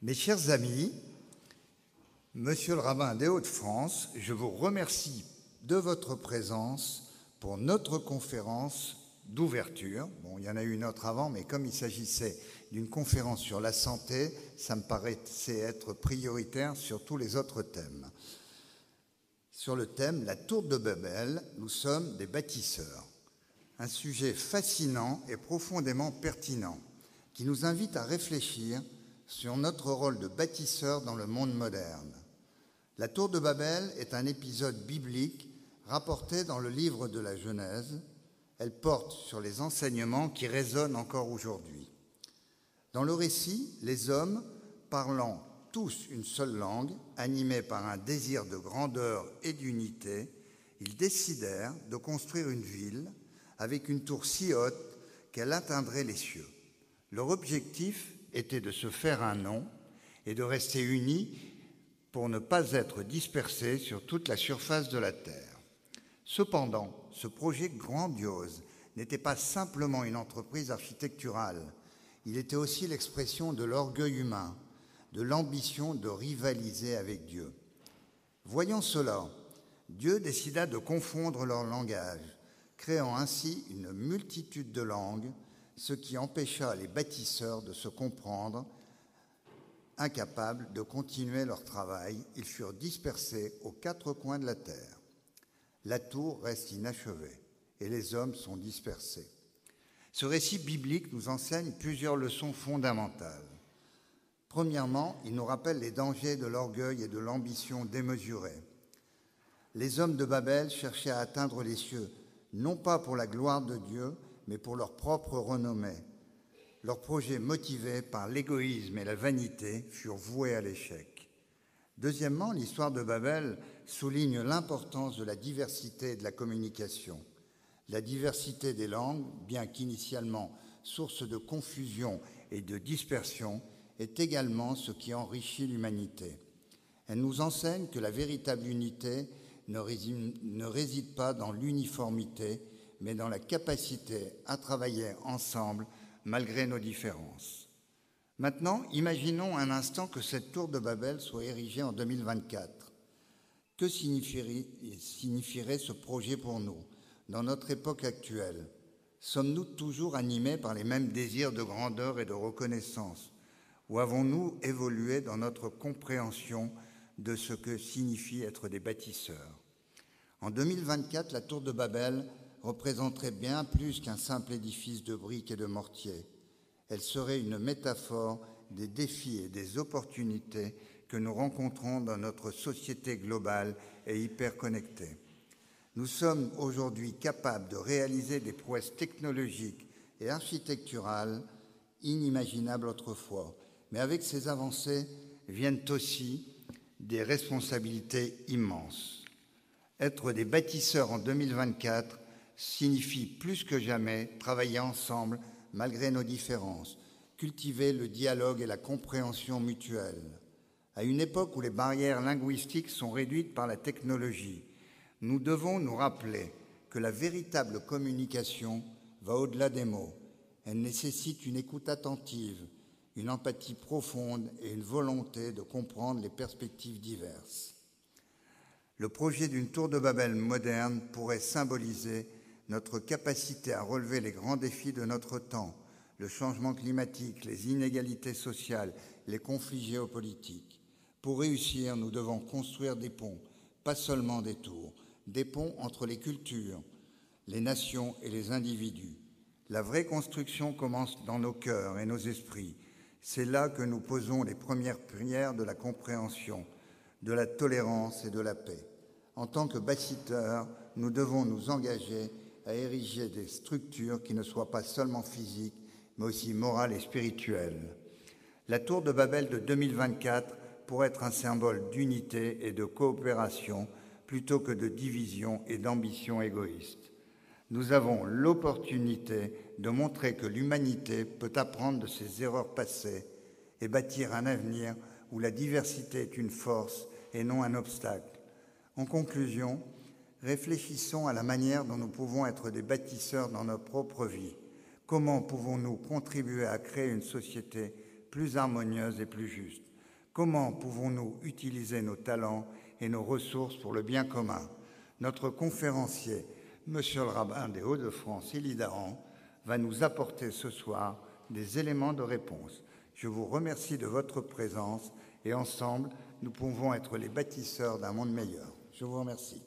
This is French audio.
Mes chers amis, Monsieur le rabbin des Hauts-de-France, je vous remercie de votre présence pour notre conférence d'ouverture. Bon, il y en a eu une autre avant, mais comme il s'agissait d'une conférence sur la santé, ça me paraissait être prioritaire sur tous les autres thèmes. Sur le thème « La tour de Babel, nous sommes des bâtisseurs ». Un sujet fascinant et profondément pertinent qui nous invite à réfléchir sur notre rôle de bâtisseur dans le monde moderne. La tour de Babel est un épisode biblique rapporté dans le livre de la Genèse. Elle porte sur les enseignements qui résonnent encore aujourd'hui. Dans le récit, les hommes, parlant tous une seule langue, animés par un désir de grandeur et d'unité, ils décidèrent de construire une ville avec une tour si haute qu'elle atteindrait les cieux. Leur objectif était de se faire un nom et de rester unis pour ne pas être dispersés sur toute la surface de la terre. Cependant, ce projet grandiose n'était pas simplement une entreprise architecturale, il était aussi l'expression de l'orgueil humain, de l'ambition de rivaliser avec Dieu. Voyant cela, Dieu décida de confondre leur langage, créant ainsi une multitude de langues, ce qui empêcha les bâtisseurs de se comprendre. Incapables de continuer leur travail, ils furent dispersés aux quatre coins de la terre. La tour reste inachevée et les hommes sont dispersés. Ce récit biblique nous enseigne plusieurs leçons fondamentales. Premièrement, il nous rappelle les dangers de l'orgueil et de l'ambition démesurée. Les hommes de Babel cherchaient à atteindre les cieux, non pas pour la gloire de Dieu, mais pour leur propre renommée. Leurs projets motivés par l'égoïsme et la vanité furent voués à l'échec. Deuxièmement, l'histoire de Babel souligne l'importance de la diversité et de la communication. La diversité des langues, bien qu'initialement source de confusion et de dispersion, est également ce qui enrichit l'humanité. Elle nous enseigne que la véritable unité ne réside pas dans l'uniformité, mais dans la capacité à travailler ensemble malgré nos différences. Maintenant, imaginons un instant que cette tour de Babel soit érigée en 2024. Que signifierait ce projet pour nous, dans notre époque actuelle? Sommes-nous toujours animés par les mêmes désirs de grandeur et de reconnaissance? Ou avons-nous évolué dans notre compréhension de ce que signifie être des bâtisseurs? En 2024, la tour de Babel représenterait bien plus qu'un simple édifice de briques et de mortier. Elle serait une métaphore des défis et des opportunités que nous rencontrons dans notre société globale et hyper connectée. Nous sommes aujourd'hui capables de réaliser des prouesses technologiques et architecturales inimaginables autrefois. Mais avec ces avancées viennent aussi des responsabilités immenses. Être des bâtisseurs en 2024 signifie plus que jamais travailler ensemble malgré nos différences, cultiver le dialogue et la compréhension mutuelle. À une époque où les barrières linguistiques sont réduites par la technologie, nous devons nous rappeler que la véritable communication va au-delà des mots. Elle nécessite une écoute attentive, une empathie profonde et une volonté de comprendre les perspectives diverses. Le projet d'une tour de Babel moderne pourrait symboliser notre capacité à relever les grands défis de notre temps, le changement climatique, les inégalités sociales, les conflits géopolitiques. Pour réussir, nous devons construire des ponts, pas seulement des tours, des ponts entre les cultures, les nations et les individus. La vraie construction commence dans nos cœurs et nos esprits. C'est là que nous posons les premières prières de la compréhension, de la tolérance et de la paix. En tant que bâtisseurs, nous devons nous engager à ériger des structures qui ne soient pas seulement physiques, mais aussi morales et spirituelles. La tour de Babel de 2024 pourrait être un symbole d'unité et de coopération plutôt que de division et d'ambition égoïste. Nous avons l'opportunité de montrer que l'humanité peut apprendre de ses erreurs passées et bâtir un avenir où la diversité est une force et non un obstacle. En conclusion, réfléchissons à la manière dont nous pouvons être des bâtisseurs dans notre propre vie. Comment pouvons-nous contribuer à créer une société plus harmonieuse et plus juste? Comment pouvons-nous utiliser nos talents et nos ressources pour le bien commun? Notre conférencier, Monsieur le rabbin des Hauts-de-France, Élie Dahan, va nous apporter ce soir des éléments de réponse. Je vous remercie de votre présence et ensemble, nous pouvons être les bâtisseurs d'un monde meilleur. Je vous remercie.